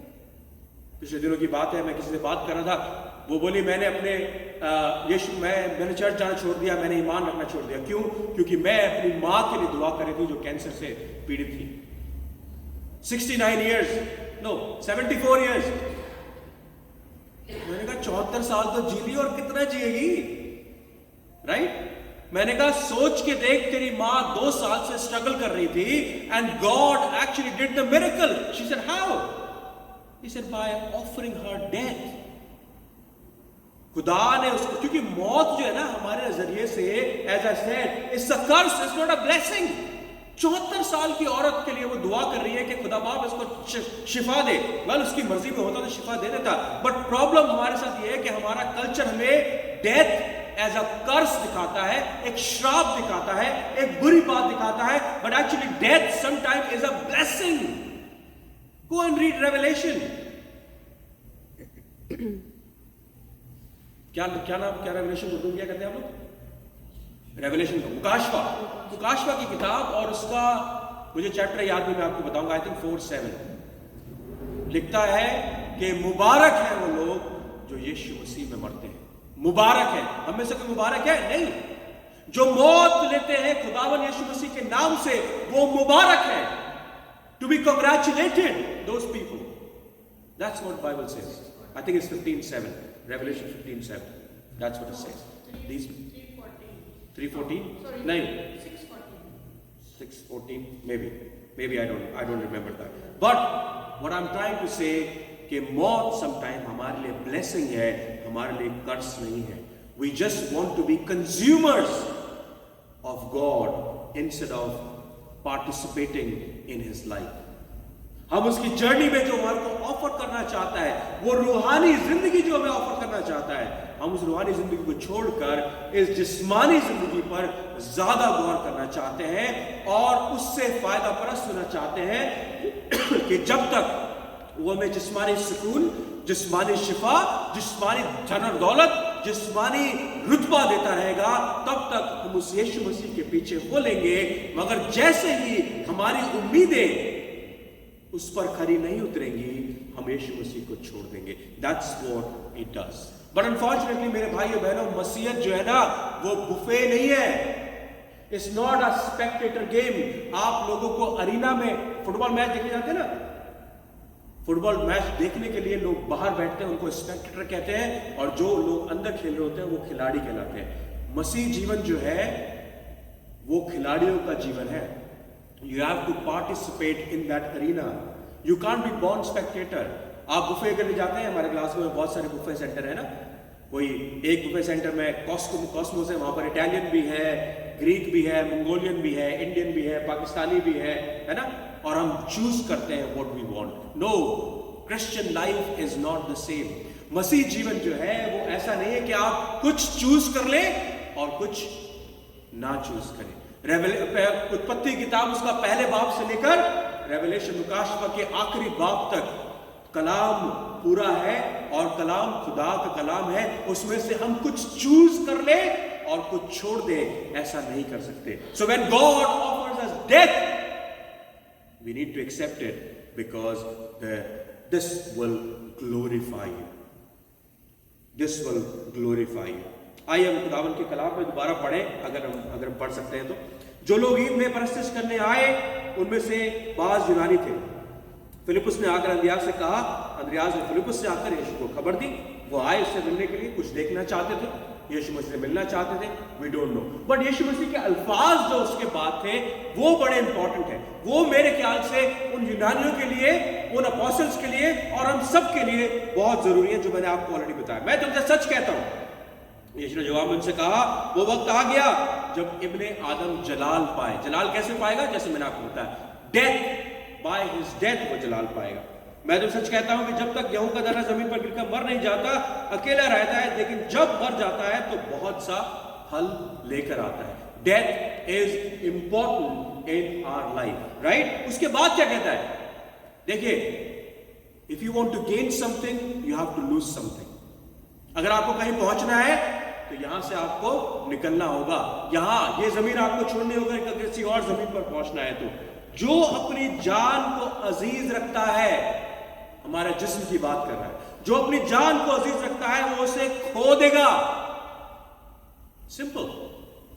पिछले दिनों की बात है, मैं किसी से बात कर रहा था, वो बोली मैंने अपने मैंने चर्च जाना छोड़ दिया, मैंने ईमान रखना छोड़ दिया। क्यों? क्योंकि मैं अपनी माँ के लिए दुआ कर रही थी जो कैंसर से पीड़ित थी। 69 years, no 74 years। मैंने कहा 74 साल तो जी ली और कितना जिएगी, राइट? मैंने कहा सोच के देख, तेरी माँ 2 साल से स्ट्रगल कर रही थी, and God actually did the miracle. She said how? He said by offering her death. खुदा ने उसको, क्योंकि मौत जो है ना हमारे नजरिए से, as I said, it's a curse, it's not a blessing। 74 साल की औरत के लिए वो दुआ कर रही है कि खुदा बाप इसको शिफा दे। वेल, उसकी मर्जी में होता तो शिफा दे देता, बट प्रॉब्लम हमारे साथ ये है कि हमारा कल्चर हमें डेथ एज अ कर्स दिखाता है, एक श्राप दिखाता है, एक बुरी बात दिखाता है, but actually death sometime is a blessing. Go and read Revelation. क्या रेवलेशन को क्या कहते हैं आप लोग? रेवलेशन को मुकाशवा की किताब, और उसका मुझे चैप्टर याद नहीं, मैं आपको बताऊंगा। आई थिंक 4:7 लिखता है कि मुबारक है वो लोग जो यीशु मसीह में मरते हैं। मुबारक है। हम में से कोई मुबारक है? नहीं। जो मौत लेते हैं खुदावन यीशु मसीह के नाम से, वो मुबारक है। To be congratulated, those people. That's what Bible says. I think it's 15:7. Revelation 15:7. That's what it says. These 3:14. Sorry. No. 6:14. 6:14. Maybe I don't remember that. But what I'm trying to say कि मौत sometime हमारे लिए blessing है, हमारे लिए कर्स नहीं है. We just want to be consumers of God instead of participating in his life. हम उसकी जर्नी में जो हमारे को ऑफर करना चाहता है, वो रूहानी जिंदगी जो हमें ऑफर करना चाहता है, हम उस रूहानी जिंदगी को छोड़कर इस जिस्मानी जिंदगी पर ज्यादा गौर करना चाहते हैं और उससे फायदा परस्त होना चाहते हैं कि जब तक वो हमें जिस्मानी सुकून, जिस्मानी शिफा, जिस्मानी धन और दौलत, जिस्मानी रुतबा देता रहेगा, तब तक हम उस यीशु मसीह के पीछे हो लेंगे। मगर जैसे ही हमारी उम्मीदें उस पर खरी नहीं उतरेंगी, हम यीशु मसीह को छोड़ देंगे। That's what it does. But unfortunately मेरे भाइयों बहनों, मसीहत जो है ना वो बुफे नहीं है। It's not a spectator game. आप लोगों को अरीना में फुटबॉल मैच देखने जाते हैं ना, फुटबॉल मैच देखने के लिए लोग बाहर बैठते हैं, उनको स्पेक्टेटर कहते हैं, और जो लोग अंदर खेल रहे होते हैं वो खिलाड़ी कहलाते हैं। मसीह जीवन जो है वो खिलाड़ियों का जीवन है। You have to participate in that arena. You can't be born spectator. आप बुफे के लिए जाते हैं, हमारे क्लास में बहुत सारे बुफे सेंटर है ना, कोई एक बुफे सेंटर में कॉस्मोस है, वहां पर इटालियन भी है, ग्रीक भी है, मंगोलियन भी है, इंडियन भी है, पाकिस्तानी भी है ना, और हम चूज करते हैं what we want. No, Christian life is not the same. मसीह जीवन जो है वो ऐसा नहीं है कि आप कुछ चूज कर लें और कुछ ना चूज करें। उत्पत्ति किताब उसका पहले बाब से लेकर रेवलेशन मुकाशवा के आखिरी बाब तक کلام پورا ہے اور کلام خدا کا کلام ہے, اس میں سے ہم کچھ چوز کر لیں اور کچھ چھوڑ دیں, ایسا نہیں کر سکتے. So when God offers us death, we need to accept it because this will glorify you. This will glorify you. آئیے ہم خداوند کے کلام میں دوبارہ پڑھیں اگر ہم پڑھ سکتے ہیں تو. جو لوگ عید میں پرستش کرنے آئے ان میں سے بعض یونانی تھے. فلپس نے آ کر اندریاس سے کہا, اندریاس نے فلپس سے آ کر یشوع کو خبر دی. وہ آئے اس سے ملنے کے لیے, کچھ دیکھنا چاہتے تھے, یشوع مسیح سے ملنا چاہتے تھے, وی ڈونٹ نو. بٹ یشوع مسیح کے الفاظ جو اس کے بعد تھے وہ بڑے امپورٹنٹ ہیں. وہ میرے خیال سے ان یونانیوں کے لیے, ان اپوسٹلز کے لیے اور ہم سب کے لیے بہت ضروری ہے, جو میں نے آپ کو آلریڈی بتایا. میں تم سے سچ کہتا ہوں, یشوع نے جواب ان سے کہا, وہ وقت آ گیا جب ابن آدم جلال پائے. جلال کیسے پائے گا؟ جیسے میں نے آپ کو بتایا, ڈیتھ, بائی ہز ڈیتھ وہ جلال پائے گا. میں تو سچ کہتا ہوں کہ جب تک گیہوں کا دانہ زمین پر گر کر مر نہیں جاتا اکیلا رہتا ہے, لیکن جب مر جاتا ہے تو بہت سا پھل لے کر آتا ہے. Death is important in our life, right. اس کے بعد کیا کہتا ہے؟ دیکھیے, if you want to gain something you have to lose something. اگر آپ کو کہیں پہنچنا ہے تو یہاں سے آپ کو نکلنا ہوگا. یہاں یہ زمین آپ کو چھوڑنی ہوگی کہ کسی اور زمین پر پہنچنا ہے. تو جو اپنی جان کو عزیز رکھتا ہے, ہمارے جسم کی بات کر رہا ہے, جو اپنی جان کو عزیز رکھتا ہے وہ اسے کھو دے گا. سمپل,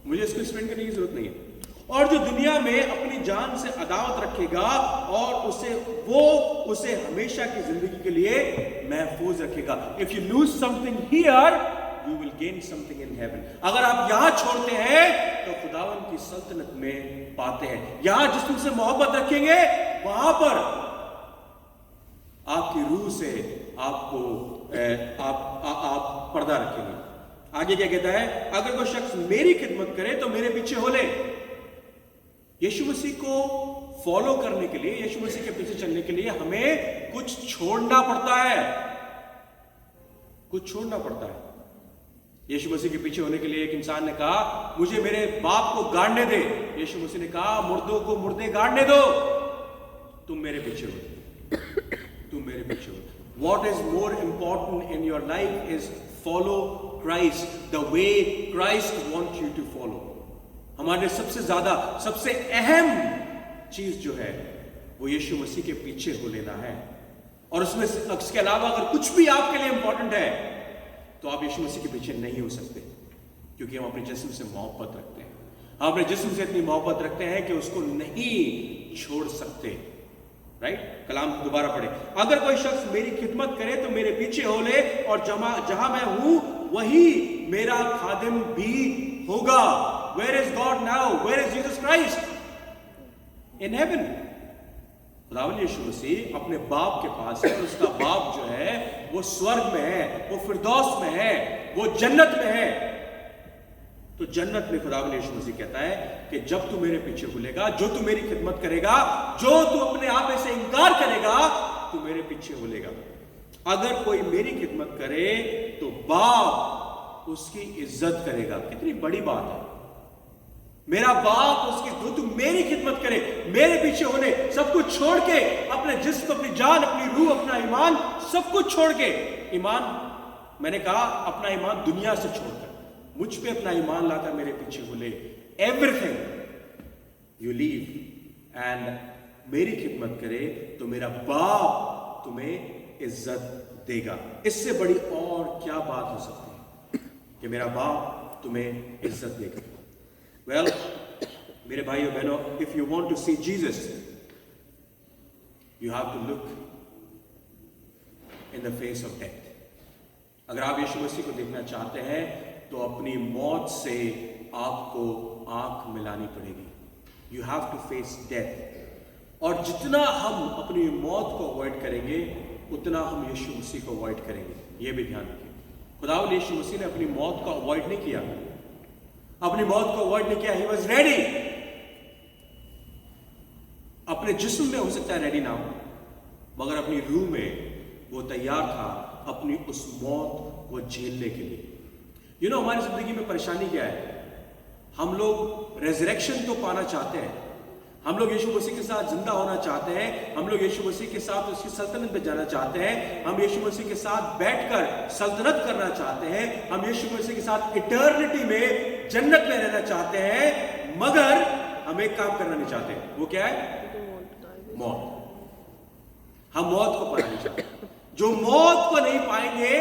مجھے اس کو ایکسپلین کرنے کی ضرورت نہیں ہے. اور جو دنیا میں اپنی جان سے عداوت رکھے گا اور اسے ہمیشہ کی زندگی کے لیے محفوظ رکھے گا. If you lose something here, you will gain something in heaven. اگر آپ یہاں چھوڑتے ہیں تو خداوند کی سلطنت میں پاتے ہیں. یہاں جس تم سے محبت رکھیں گے وہاں پر آپ کی روح سے آپ پردہ رکھیں گے. آگے کیا کہتا ہے؟ اگر کوئی شخص میری خدمت کرے تو میرے پیچھے ہو لے. یشوع مسیح کو فالو کرنے کے لیے, یشوع مسیح کے پیچھے چلنے کے لیے ہمیں کچھ چھوڑنا پڑتا ہے, کچھ چھوڑنا پڑتا ہے. یشوع مسیح کے پیچھے ہونے کے لیے ایک انسان نے کہا, مجھے میرے باپ کو گاڑنے دے. یشوع مسیح نے کہا, مردوں کو مردے گاڑنے دو, تم میرے پیچھے ہو, تم میرے پیچھے ہو. What is more important in your life is follow Christ the way Christ wants you to follow. ہمارے سب سے زیادہ, سب سے اہم چیز جو ہے وہ یشوع مسیح کے پیچھے ہو لینا ہے. اور اس کے علاوہ اگر کچھ بھی آپ کے لیے امپورٹنٹ ہے تو آپ یشوع مسیح کے پیچھے نہیں ہو سکتے, کیونکہ ہم اپنے جسم سے محبت رکھتے ہیں. ہم اپنے جسم سے اتنی محبت رکھتے ہیں کہ اس کو نہیں چھوڑ سکتے, رائٹ. کلام دوبارہ پڑھیں. اگر کوئی شخص میری خدمت کرے تو میرے پیچھے ہو لے, اور جہاں میں ہوں وہی میرا خادم بھی ہوگا. Where is God now? Where is Jesus Christ? In heaven. خداوند یشوع مسیح اپنے باپ کے پاس ہے. اس کا باپ جو ہے وہ سورگ میں ہے, وہ فردوس میں ہے, وہ جنت میں ہے. تو جنت میں خداوند یشوع مسیح کہتا ہے کہ جب تو میرے پیچھے بھولے گا, جو تو میری خدمت کرے گا, جو تو اپنے آپ سے انکار کرے گا, تو میرے پیچھے بھولے گا. اگر کوئی میری خدمت کرے تو باپ اس کی عزت کرے گا. کتنی بڑی بات ہے. میرا باپ اس کی, جو تو میری خدمت کرے, میرے پیچھے ہونے, سب کچھ چھوڑ کے, اپنے جسم, اپنی جان, اپنی روح, اپنا ایمان, سب کچھ چھوڑ کے. ایمان, میں نے کہا اپنا ایمان دنیا سے چھوڑ کر مجھ پہ اپنا ایمان لا کر میرے پیچھے ہو لے. ایوریتھنگ یو لیو اینڈ میری خدمت کرے تو میرا باپ تمہیں عزت دے گا. اس سے بڑی اور کیا بات ہو سکتی ہے کہ میرا باپ تمہیں عزت دے گا. Well, میرے بھائیو بہنوں, if you want to see Jesus, you have to look in the face of death. اگر آپ یشوع مسیح کو دیکھنا چاہتے ہیں تو اپنی موت سے آپ کو آنکھ ملانی پڑے گی. You have to face death. اور جتنا ہم اپنی موت کو اوائڈ کریں گے اتنا ہم یشوع مسیح کو اوائڈ کریں گے. یہ بھی دھیان رکھیں. خداوند یشوع مسیح نے اپنی موت کو اوائڈ نہیں کیا, اپنی موت کو اوائڈ نہیں کیا. He was ready. اپنے جسم میں ہو سکتا ہے ریڈی نہ ہو, مگر اپنی روح میں وہ تیار تھا اپنی اس موت کو جھیلنے کے لیے. ہماری زندگی میں پریشانی کیا ہے؟ ہم لوگ ریزریکشن تو پانا چاہتے ہیں, हम लोग यीशु मसीह के साथ जिंदा होना चाहते हैं, हम लोग यीशु मसीह के साथ उसकी सल्तनत में जाना चाहते हैं, हम यीशु मसीह के साथ बैठकर सल्तनत करना चाहते हैं, हम यीशु मसीह के साथ इटर्निटी में जन्नत में रहना चाहते हैं, मगर हम एक काम करना नहीं चाहते। वो क्या है? मौत। हम मौत को पाना नहीं चाहते। जो मौत को नहीं पाएंगे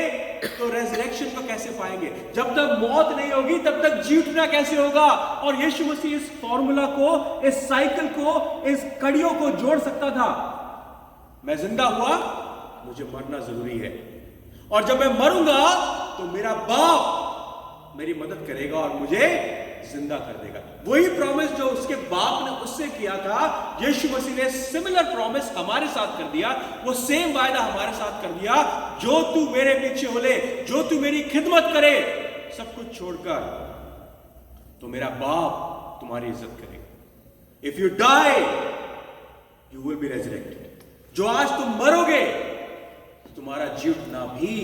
तो रेजरेक्शन को कैसे पाएंगे? जब तक मौत नहीं होगी तब तक जी उठना कैसे होगा? और यीशु मसीह इस फॉर्मूला को, इस साइकिल को, इस कड़ियों को जोड़ सकता था। मैं जिंदा हुआ, मुझे मरना जरूरी है, और जब मैं मरूंगा तो मेरा बाप मेरी मदद करेगा और मुझे जिंदा कर देगा। वही प्रॉमिस जो उसके बाप ने उससे किया था, यीशु मसीह ने सिमिलर प्रॉमिस हमारे साथ कर दिया। वो सेम वायदा हमारे साथ कर दिया, जो तू मेरे पीछे हो ले, जो तू मेरी खिदमत करे, सब कुछ छोड़कर, तो मेरा बाप तुम्हारी इज्जत करेगा। If you die you will be resurrected. जो आज तुम मरोगे, तुम्हारा जी उठना भी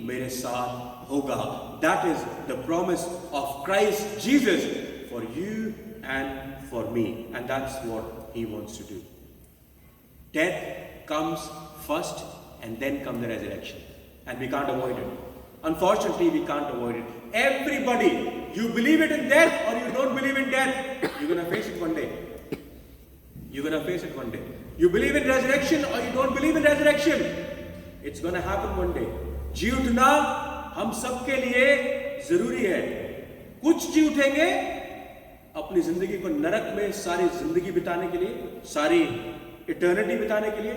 मेरे साथ होगा। That is the promise of Christ Jesus for you and for me, and that's what he wants to do. Death comes first and then comes the resurrection, and we can't avoid it. Unfortunately, we can't avoid it. Everybody, you believe it in death or you don't believe in death, you're gonna face it one day. You're gonna face it one day. You believe in resurrection or you don't believe in resurrection, it's gonna happen one day. जी उठना हम सबके लिए जरूरी है। कुछ जी उठेंगे अपनी जिंदगी को नरक में सारी जिंदगी बिताने के लिए, सारी इटर्निटी बिताने के लिए।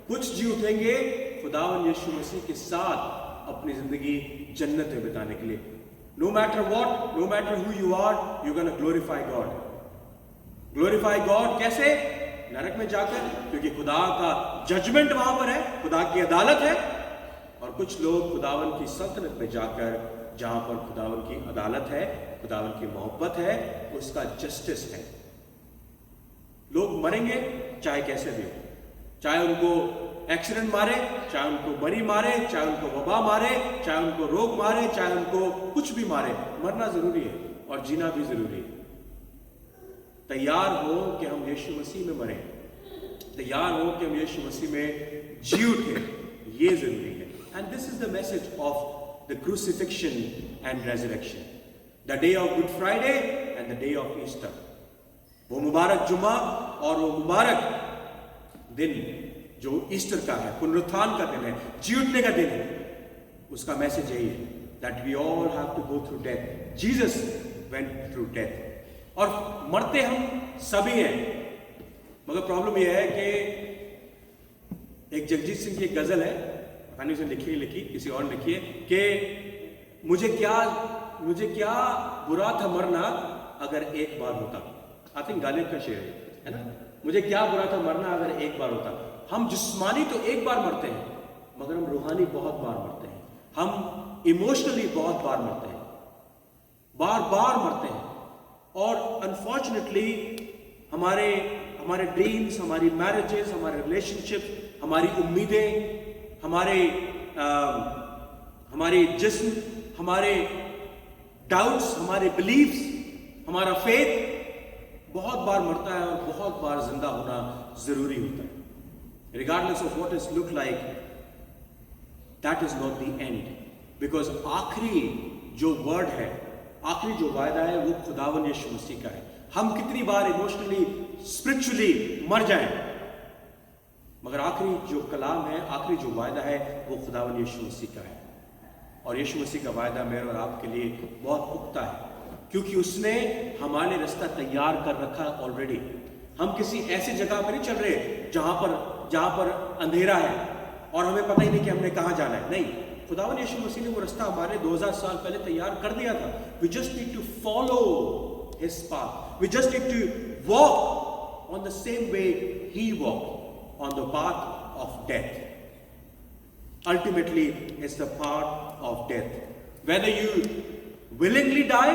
कुछ जी उठेंगे खुदावन यीशु मसीह के साथ अपनी जिंदगी जन्नत में बिताने के लिए। No matter what, no matter who you are, you gonna glorify God. Glorify God कैसे? नरक में जाकर, क्योंकि खुदा का जजमेंट वहां पर है, खुदा की अदालत है। और कुछ लोग खुदावन की सल्तनत में जाकर, जहां पर खुदावन की अदालत है, खुदावन की मोहब्बत है, उसका जस्टिस है। लोग मरेंगे चाहे कैसे भी, चाहे उनको एक्सीडेंट मारे, चाहे उनको मरी मारे, चाहे उनको वबा मारे, चाहे उनको रोग मारे, चाहे उनको कुछ भी मारे, मरना जरूरी है और जीना भी जरूरी है। तैयार हो कि हम यीशु मसीह में मरें, तैयार हो कि हम यीशु मसीह में जी उठे, ये जरूरी है। And this is the message of the crucifixion and resurrection, the day of Good Friday and the day of Easter. वो मुबारक जुमा और वो मुबारक दिन जो ईस्टर का है, पुनरुत्थान का दिन है, जी उठने का दिन है, उसका मैसेज यही है, that we all have to go through death. Jesus went through death. और मरते हम सभी हैं, मगर प्रॉब्लम यह है कि एक जगजीत सिंह की एक गजल है, पानी से लिखी किसी और ने लिखी है कि मुझे क्या बुरा था मरना अगर एक बार होता। आई थिंक गालिब का शेर है ना, मुझे क्या बुरा था मरना अगर एक बार होता। हम जिस्मानी तो एक बार मरते हैं, मगर हम रूहानी बहुत बार मरते हैं, हम इमोशनली बहुत बार मरते हैं, बार बार मरते हैं। और अनफॉर्चुनेटली हमारे ड्रीम्स, हमारी मैरिजेस, हमारे रिलेशनशिप, हमारी उम्मीदें, हमारे जिस्म, हमारे डाउट्स, हमारे बिलीव्स, हमारा फेथ बहुत बार मरता है और बहुत बार जिंदा होना जरूरी होता है। Regardless of what is look like, that is not the end, because आखिरी जो वर्ड है, आखिरी जो वायदा है, वो खुदावन यीशु मसीह का है। हम कितनी बार इमोशनली, स्पिरिचुअली मर जाएं, मगर आखिरी जो कलाम है, आखिरी जो वायदा है, वो खुदावन यीशु मसीह का है। और यीशु मसीह का वायदा मेरे और आपके लिए बहुत पुख्ता है, क्योंकि उसने हमारे लिए रास्ता तैयार कर रखा ऑलरेडी। हम किसी ऐसी जगह पर नहीं चल रहे जहां पर अंधेरा है और हमें पता ही नहीं कि हमने कहां जाना है। नहीं, खुदावन यीशु मसीह ने वो रास्ता हमारे 2000 साल पहले तैयार कर दिया था। We just need to follow his path, we just need to walk on the same way he walked, on the path of death. Ultimately, it's the path of death. Whether you willingly die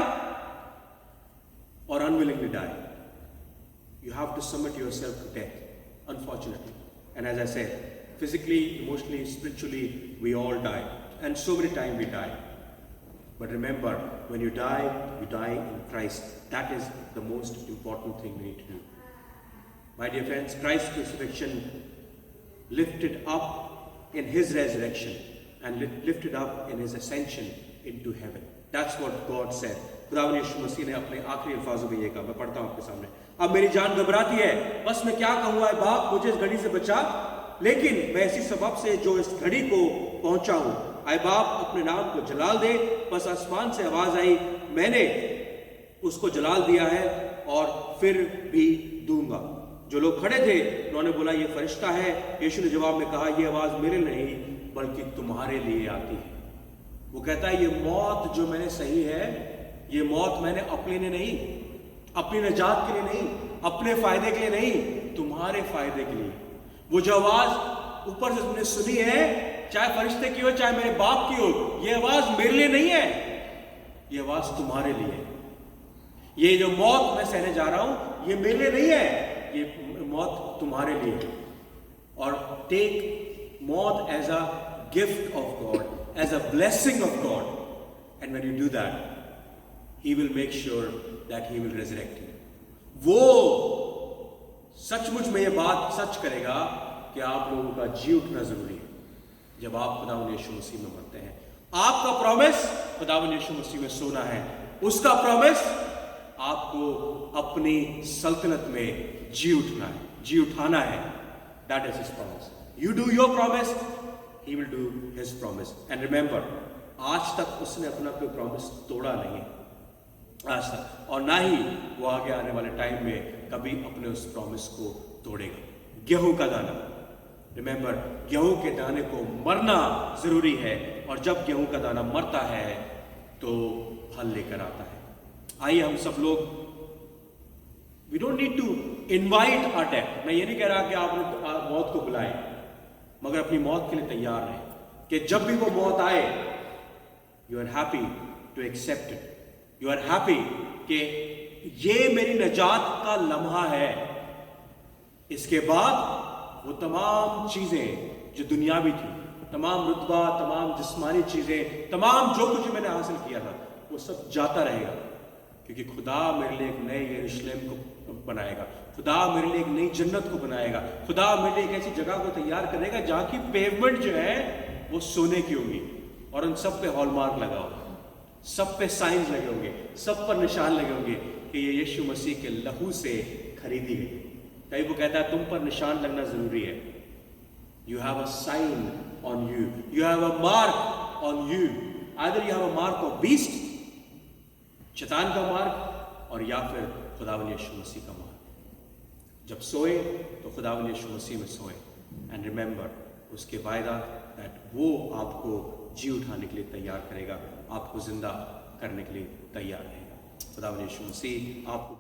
or unwillingly die, you have to submit yourself to death, unfortunately. And as I said, physically, emotionally, spiritually, we all die. And so many times we die. But remember, when you die in Christ. That is the most important thing we need to do. My dear friends, Christ's crucifixion lifted up in his resurrection and lifted up in his ascension into heaven. That's what God said. खुदावंद यीशु मसीह ने अपने आखिरी अल्फाजों में ये कहा, मैं पढ़ता हूं आपके सामने। अब मेरी जान घबराती है, बस मैं क्या कहूँगा, बाप मुझे इस घड़ी से बचा, लेकिन मैं इसी सबब से जो इस घड़ी को पहुंचा हूं, आए बाप अपने नाम को जलाल दे। बस आसमान से आवाज आई, मैंने उसको जलाल दिया है और फिर भी दूंगा। जो लोग खड़े थे उन्होंने बोला ये फरिश्ता है। यीशु ने जवाब में कहा, ये आवाज मेरे लिए नहीं बल्कि तुम्हारे लिए आती है। वो कहता है ये मौत जो मैंने सही है, ये मौत मैंने अपने लिए नहीं, अपनी निजात के लिए नहीं, अपने फायदे के लिए नहीं, तुम्हारे फायदे के लिए। वो जो आवाज ऊपर से तुमने सुनी है, चाहे फरिश्ते की हो चाहे मेरे बाप की हो, ये आवाज मेरे लिए नहीं है, ये आवाज तुम्हारे लिए है। ये जो मौत मैं सहने जा रहा हूं, ये मेरे लिए नहीं है, ये मौत तुम्हारे लिए है। और टेक मौत as a gift of God, as a blessing of God, and when you do that, he will make sure that he will resurrect you. वो सचमुच में ये बात सच करेगा कि आप लोगों का जी उठना जरूरी है जब आप खुदावंद यीशु मसीह में मरते हैं। आपका प्रॉमिस खुदावंद यीशु मसीह में सोना है, उसका प्रॉमिस आपको अपनी सल्तनत में जी उठना है, जी उठाना है। That is his promise. You do your promise, he will do his promise. And remember, आज तक उसने अपना कोई प्रॉमिस तोड़ा नहीं है, आज तक, और ना ही वो आगे आने वाले टाइम में कभी अपने उस प्रॉमिस को तोड़ेगा। गेहूं का दाना, रिमेंबर, गेहूं के दाने को मरना जरूरी है, और जब गेहूं का दाना मरता है तो फल लेकर आता है। आइए हम सब लोग, we don't need to invite our death. मैं ये नहीं कह रहा कि आप मौत को बुलाएं, मगर अपनी मौत के लिए तैयार रहें कि जब भी वो मौत आए, you are happy to accept it. You are happy कि ये मेरी निजात का लम्हा है। इसके बाद वो तमाम चीजें जो दुनियावी थी, तमाम रुतबा, तमाम जिस्मानी चीजें, तमाम जो कुछ मैंने हासिल किया था, वो सब जाता रहेगा, क्योंकि खुदा मेरे लिए एक नए यरूशलेम को बनाएगा, खुदा मेरे लिए एक नई जन्नत को बनाएगा, खुदा मेरे लिए एक ऐसी जगह को तैयार करेगा जहां की पेवमेंट जो है वो सोने की होगी, और उन सब पे हॉलमार्क लगा होगा, सब पे साइंस लगे होंगे, सब पर निशान लगे होंगे कि ये यीशु मसीह के लहू से खरीदी गई। कहीं वो कहता है तुम पर निशान लगना जरूरी है। You have a sign on you, you have a mark on you. Either you have a mark of beast, शैतान का मार्ग, और या फिर खुदावंद यीशु मसीह का मार्ग। जब सोए तो खुदावंद यीशु मसीह में सोए, एंड रिमेंबर, उसके वायदा दैट वो आपको जी उठाने के लिए तैयार करेगा, आपको जिंदा करने के लिए तैयार रहेगा। खुदावंद यीशु मसीह आपको